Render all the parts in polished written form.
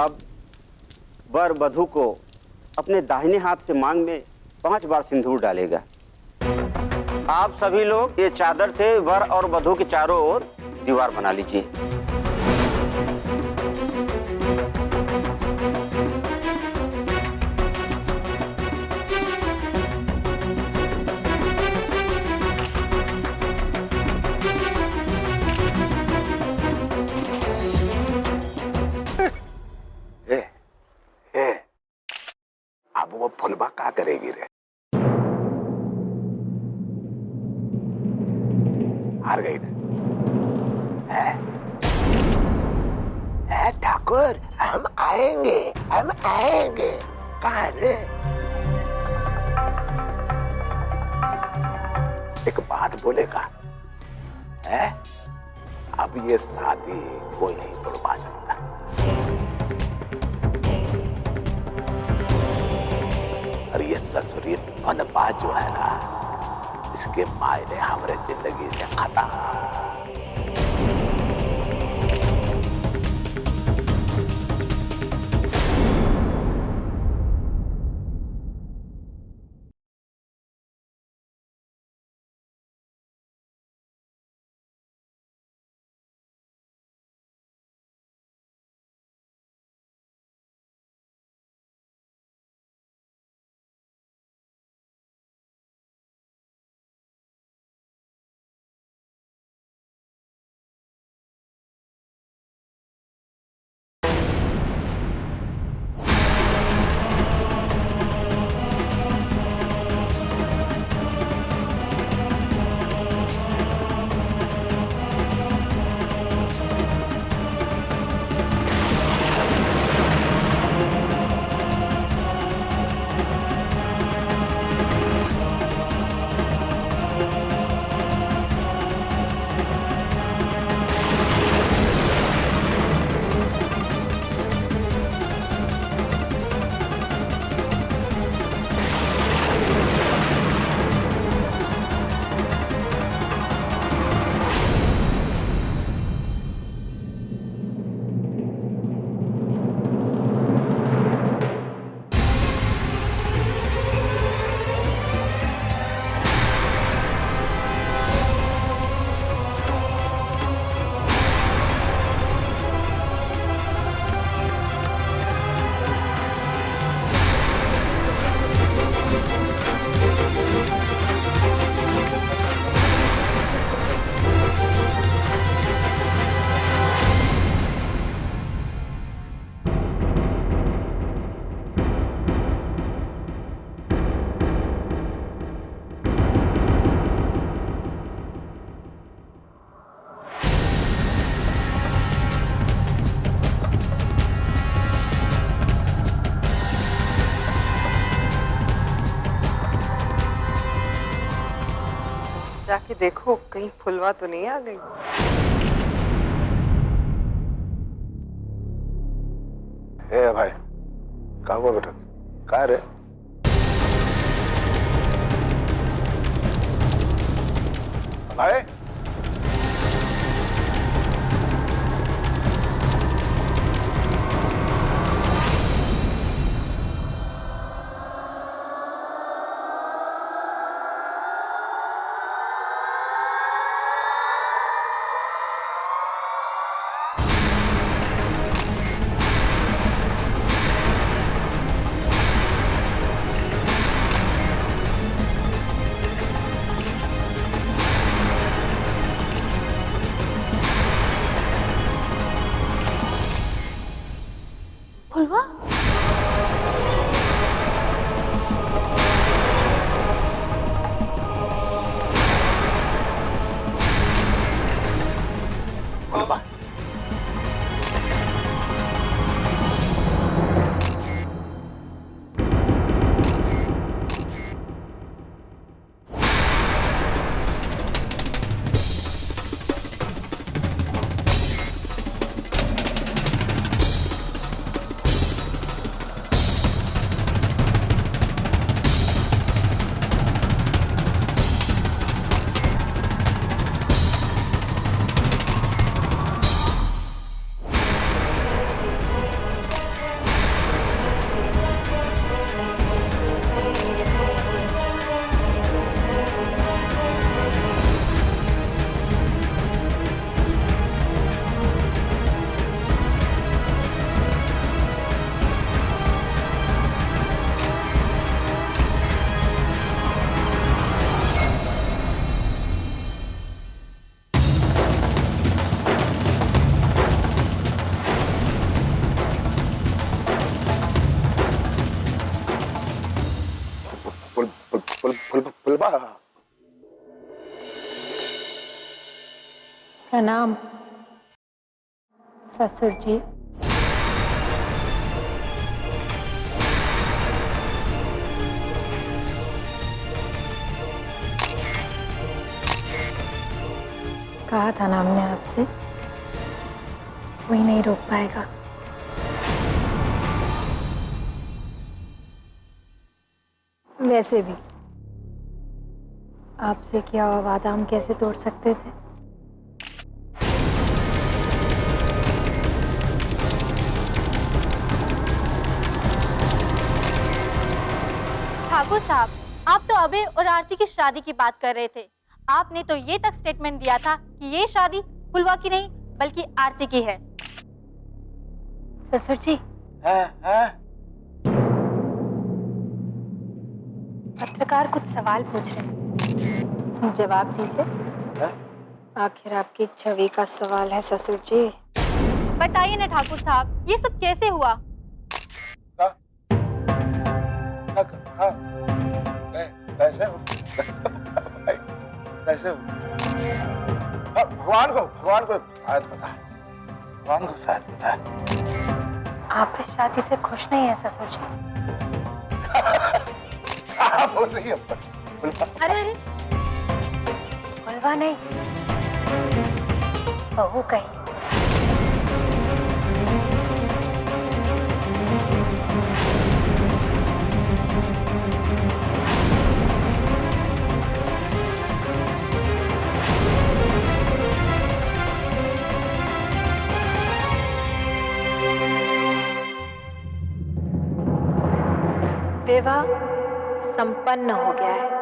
अब वर वधू को अपने दाहिने हाथ से मांग में 5 बार सिंदूर डालेगा। आप सभी लोग ये चादर से वर और वधू के चारों ओर दीवार बना लीजिए। अब वो फुलबा क्या करेगी रे? हार गई है? ठाकुर, हम आएंगे, हम आएंगे। कहाँ रे? एक बात बोलेगा है? अब ये शादी कोई नहीं तोड़वा सकता। और ये ससुरी फुलबा जो है ना, इसके मायने हमारे जिंदगी से खत्म। जाके देखो कहीं फुलवा तो नहीं आ गई। ए भाई, कहाँ हुआ बेटा? कहाँ रे? भाई फुलवा। प्रणाम ससुर जी। कहा था ना हमने आपसे, कोई नहीं रोक पाएगा। वैसे भी आपसे किया हुआ वादा हम कैसे तोड़ सकते थे। ठाकुर साहब, आप तो अभय और आरती की शादी की बात कर रहे थे। आपने तो ये तक स्टेटमेंट दिया था कि ये शादी फुलवा की नहीं बल्कि आरती की है। ससुर जी, पत्रकार कुछ सवाल पूछ रहे हैं, जवाब दीजिए। आखिर आपकी छवि का सवाल है ससुर जी। बताइए ना ठाकुर साहब, ये सब कैसे हुआ? कैसे हो? भगवान को शायद पता है, भगवान को शायद पता है। आप इस शादी से खुश नहीं है ससुर जी? क्या बोल रही है? अरे अरे, फुलवा नहीं, बहू कही। विवाह संपन्न हो गया है।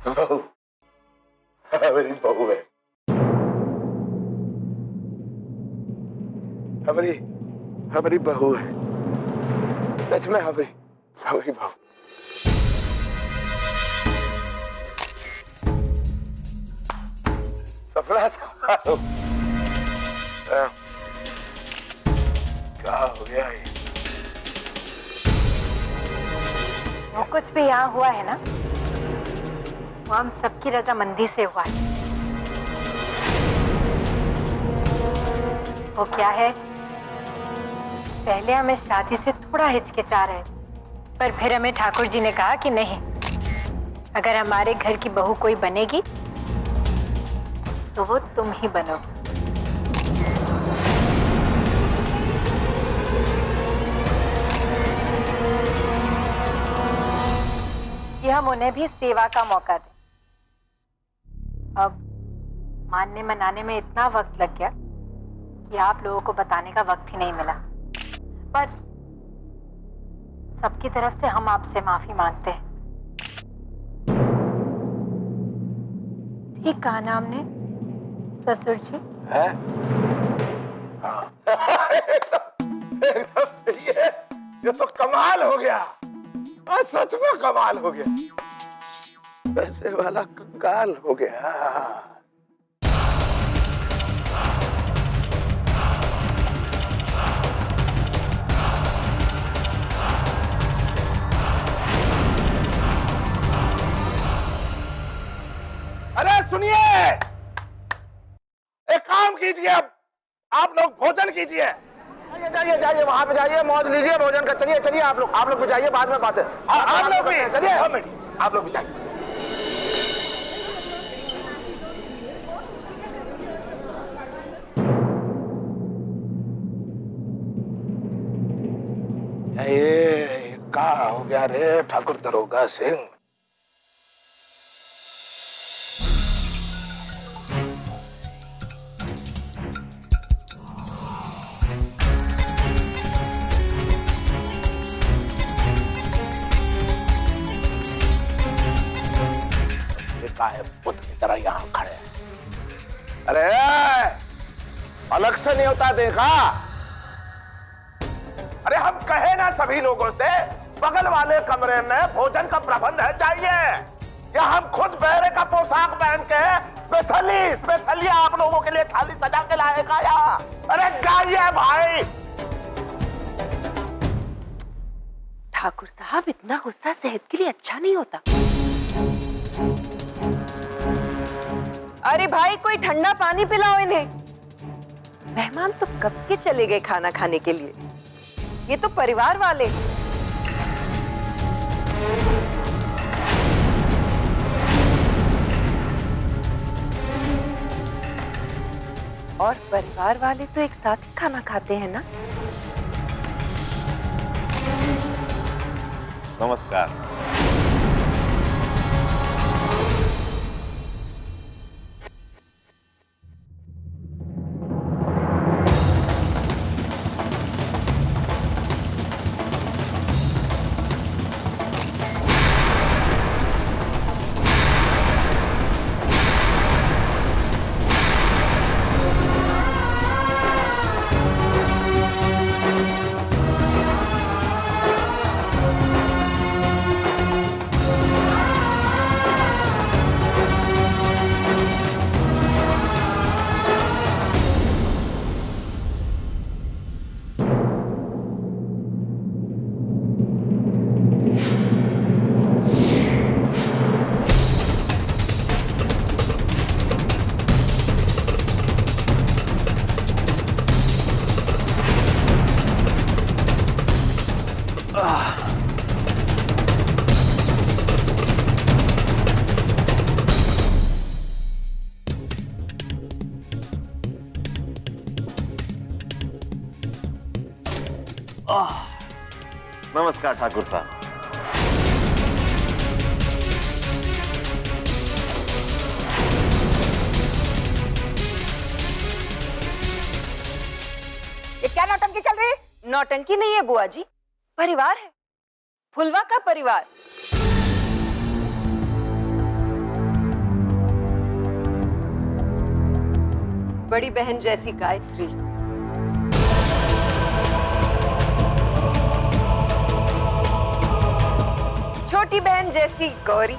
बहू, मेरी बहू है, हमारी बहू है, सच में हमारी बहू। सपना क्या हो गया ये? वो कुछ भी यहाँ हुआ है ना, वो हम सबकी रजामंदी से हुआ है। वो क्या है, पहले हमें शादी से थोड़ा हिचकिचा रहे, पर फिर हमें ठाकुर जी ने कहा कि नहीं, अगर हमारे घर की बहू कोई बनेगी तो वो तुम ही बनोगी। कि हम उन्हें भी सेवा का मौका दें। अब मानने मनाने में इतना वक्त लग गया कि आप लोगों को बताने का वक्त ही नहीं मिला, पर सबकी तरफ से हम आपसे माफी मांगते हैं। ठीक कहा ना हमने ससुर जी? है? हाँ। एकदम सही है, ये तो कमाल हो गया, सच में कमाल हो गया, पैसे वाला कंगाल हो गया। अरे सुनिए, एक काम कीजिए, अब आप लोग भोजन कीजिए। जाइए वहां पे जाइए, मौज लीजिए भोजन का। चलिए आप लोग भी जाइए, बाद में बात है। आप लोग भी चलिए, आप लोग भी जाइए। ये क्या हो गया रे ठाकुर दरोगा सिंह? पुत्र की तरह यहाँ खड़े हैं। अरे अलग से नहीं होता देखा? अरे हम कहे ना सभी लोगों से बगल वाले कमरे में भोजन का प्रबंध है चाहिए, या हम खुद बहरे का पोशाक पहन के स्पेशली आप लोगों के लिए थाली सजा के लाएगा या? अरे गाइए भाई। ठाकुर साहब, इतना गुस्सा सेहत के लिए अच्छा नहीं होता। अरे भाई, कोई ठंडा पानी पिलाओ इन्हें। मेहमान तो कब के चले गए खाना खाने के लिए, ये तो परिवार वाले। और परिवार वाले तो एक साथ ही खाना खाते हैं ना। नमस्कार। नमस्कार ठाकुर साहब। ये क्या नौटंकी चल रही है? नौटंकी नहीं है बुआ जी, परिवार है, फुलवा का परिवार। बड़ी बहन जैसी गायत्री, छोटी बहन जैसी गौरी,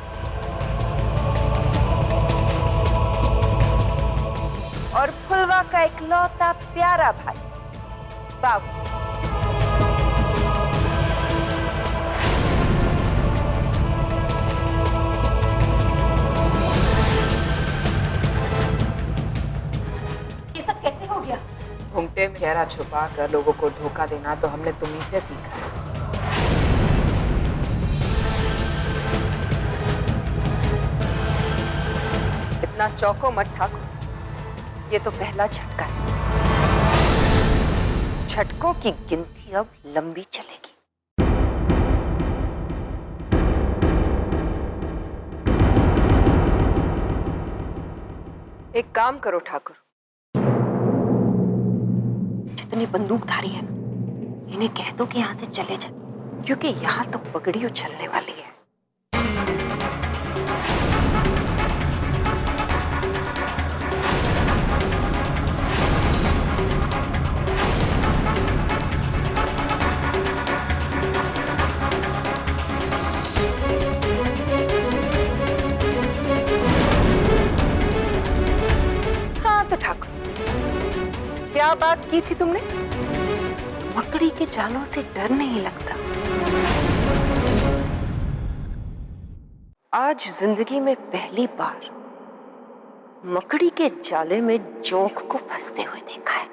और फुलवा का इकलौता प्यारा भाई बाबू। ये सब कैसे हो गया? घूंघटे में चेहरा छुपा कर लोगों को धोखा देना तो हमने तुम्ही से सीखा है। इतना चौको मत ठाकुर, ये तो पहला झटका है। झटकों की गिनती अब लंबी चलेगी। एक काम करो ठाकुर, जितने बंदूकधारी हैं ना, इन्हें कह दो कि यहां से चले जाए, क्योंकि यहां तो पगड़ी उछलने वाली है। क्या बात की थी तुमने? मकड़ी के जालों से डर नहीं लगता। आज जिंदगी में पहली बार मकड़ी के जाले में जोंक को फंसते हुए देखा है।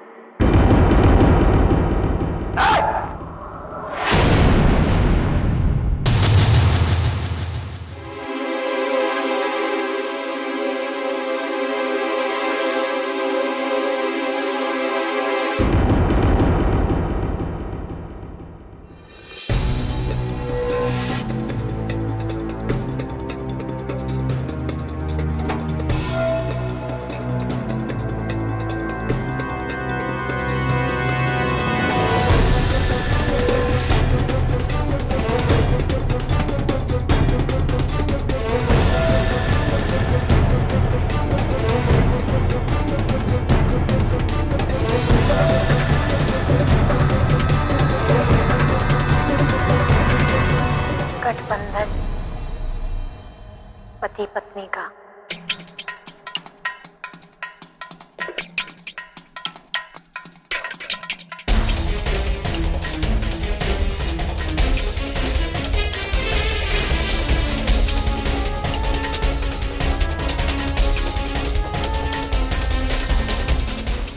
पति पत्नी का।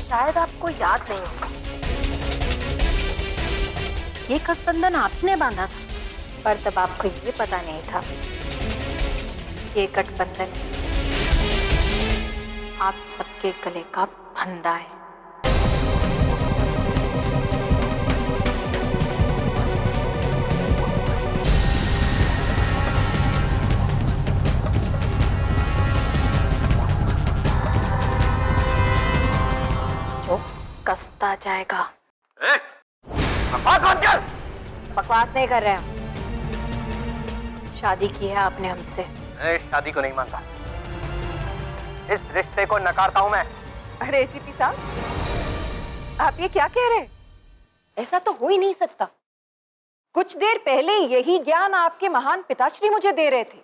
शायद आपको याद नहीं होगा, ये गठबंधन आपने बांधा था, पर तब आपको ये पता नहीं था ये गठबंधन आप सबके गले का फंदा है। जो कसता जाएगा। बकवास नहीं कर रहे हम। शादी की है आपने हमसे। मैं इस शादी को नहीं मानता, इस रिश्ते को नकारता हूं मैं। अरे एसीपी साहब, आप ये क्या कह रहे हैं? ऐसा तो हो ही नहीं सकता। कुछ देर पहले यही ज्ञान आपके महान पिताश्री मुझे दे रहे थे।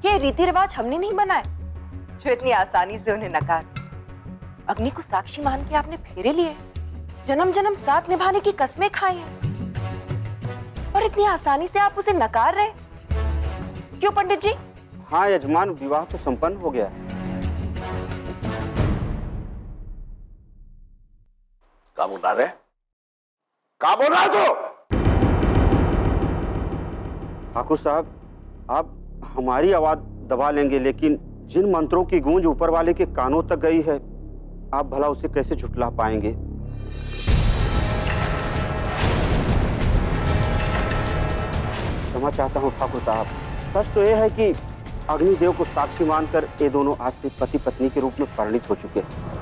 ये रीति रिवाज हमने नहीं बनाए जो इतनी आसानी से उन्हें नकार। अग्नि को साक्षी मान के आपने फेरे लिए, जन्म जन्म साथ निभाने की कस्में खाई हैं, और इतनी आसानी से आप उसे नकार रहे। क्यों पंडित जी? हाँ यजमान, विवाह तो संपन्न हो गया। क्या बोल रहा है? क्या बोल रहा तू? ठाकुर साहब, आप हमारी आवाज दबा लेंगे, लेकिन जिन मंत्रों की गूंज ऊपर वाले के कानों तक गई है, आप भला उसे कैसे झुठला पाएंगे? क्षमा चाहता हूं ठाकुर साहब। सच तो यह है कि अग्निदेव को साक्षी मानकर ये दोनों आज से पति पत्नी के रूप में परिणित हो चुके हैं।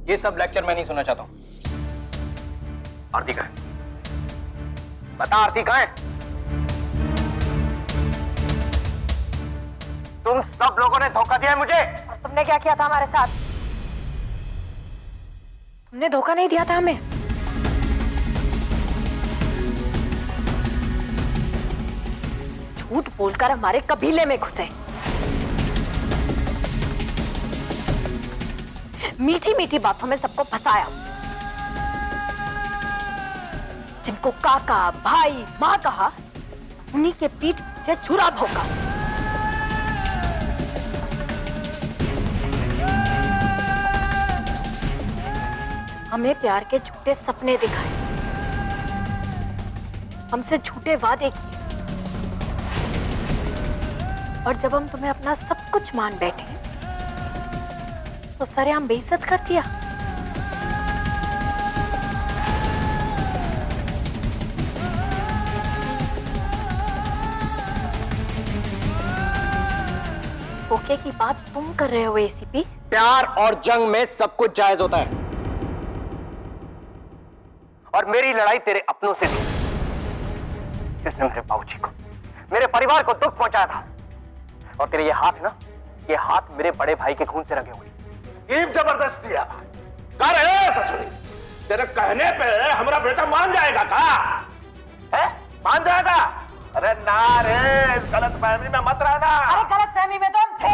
ये सब लेक्चर मैं नहीं सुनना चाहता हूं। आरती कहाँ है? बता, आरती कहाँ है? तुम सब लोगों ने धोखा दिया है मुझे। और तुमने क्या किया था हमारे साथ? तुमने धोखा नहीं दिया था हमें। झूठ बोलकर हमारे कबीले में घुसे, मीठी मीठी बातों में सबको फंसाया। जिनको काका, भाई, माँ कहा, उन्हीं के पीठ पीछे छुरा भोंका। हमें प्यार के झूठे सपने दिखाए, हमसे झूठे वादे किए, और जब हम तुम्हें अपना सब कुछ मान बैठे तो सरेआम बेइज्जत कर दिया। धोखे की बात तुम कर रहे हो एसीपी। प्यार और जंग में सब कुछ जायज होता है, और मेरी लड़ाई तेरे अपनों से थी, जिसने मेरे बाबूजी को, मेरे परिवार को दुख पहुंचाया था। और तेरे ये हाथ ना, ये हाथ मेरे बड़े भाई के खून से रंगे हुए। जबरदस्ती कर ससुरी, तेरे कहने पे हमारा बेटा मान जाएगा का? है? मान जाएगा? अरे ना रे, इस गलत फहमी में मत रहना। अरे गलत फहमी में तो हम थे।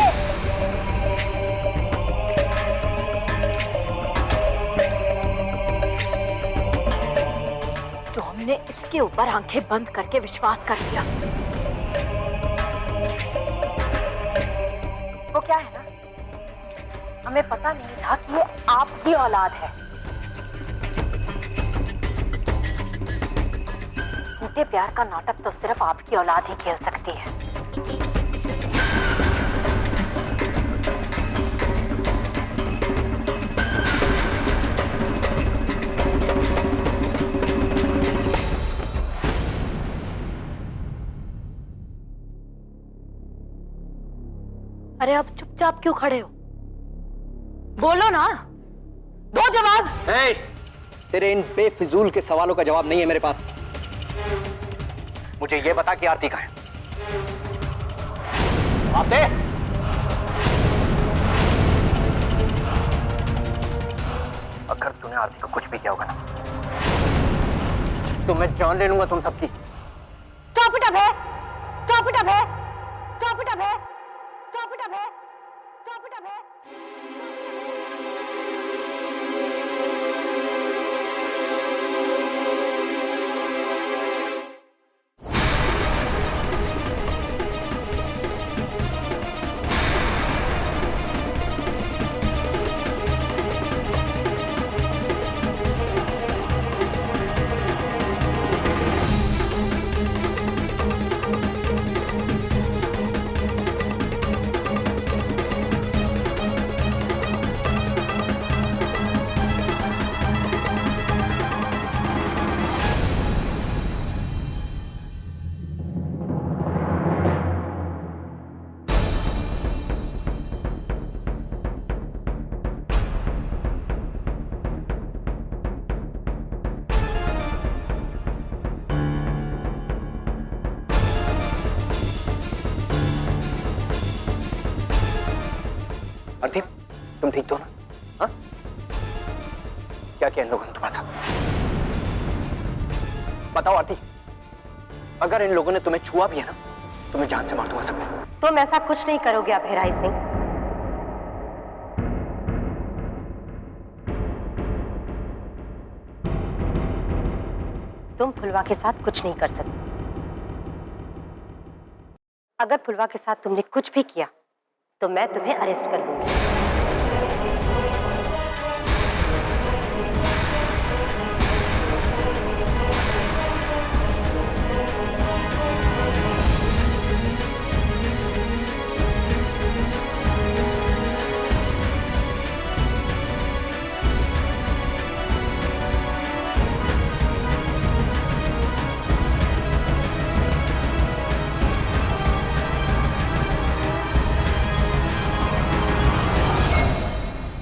जो हमने इसके ऊपर आंखें बंद करके विश्वास कर लिया। वो क्या है ना, हमें पता नहीं था कि ये आपकी औलाद है। झूठे प्यार का नाटक तो सिर्फ आपकी औलाद ही खेल सकती है। अरे अब चुपचाप क्यों खड़े हो? बोलो ना, दो जवाब। ए, तेरे इन बेफिजूल के सवालों का जवाब नहीं है मेरे पास। मुझे ये बता कि आरती कहाँ है? आप दे। अगर तूने आरती को कुछ भी किया होगा ना, तो मैं जान ले लूंगा तुम सबकी। Stop it Abhay, stop it Abhay, stop it Abhay, stop it Abhay, stop it Abhay. Aarti, तुम ठीक तो ना? हाँ? क्या किया इन लोगों ने तुम्हारे साथ? बताओ आरती, अगर इन लोगों ने तुम्हें छुआ भी है ना, तो मैं जान से मार दूंगा सबको। तुम ऐसा कुछ नहीं करोगे अभयराय सिंह। तुम फुलवा के साथ कुछ नहीं कर सकते। अगर फुलवा के साथ तुमने कुछ भी किया तो मैं तुम्हें अरेस्ट कर लूंगी।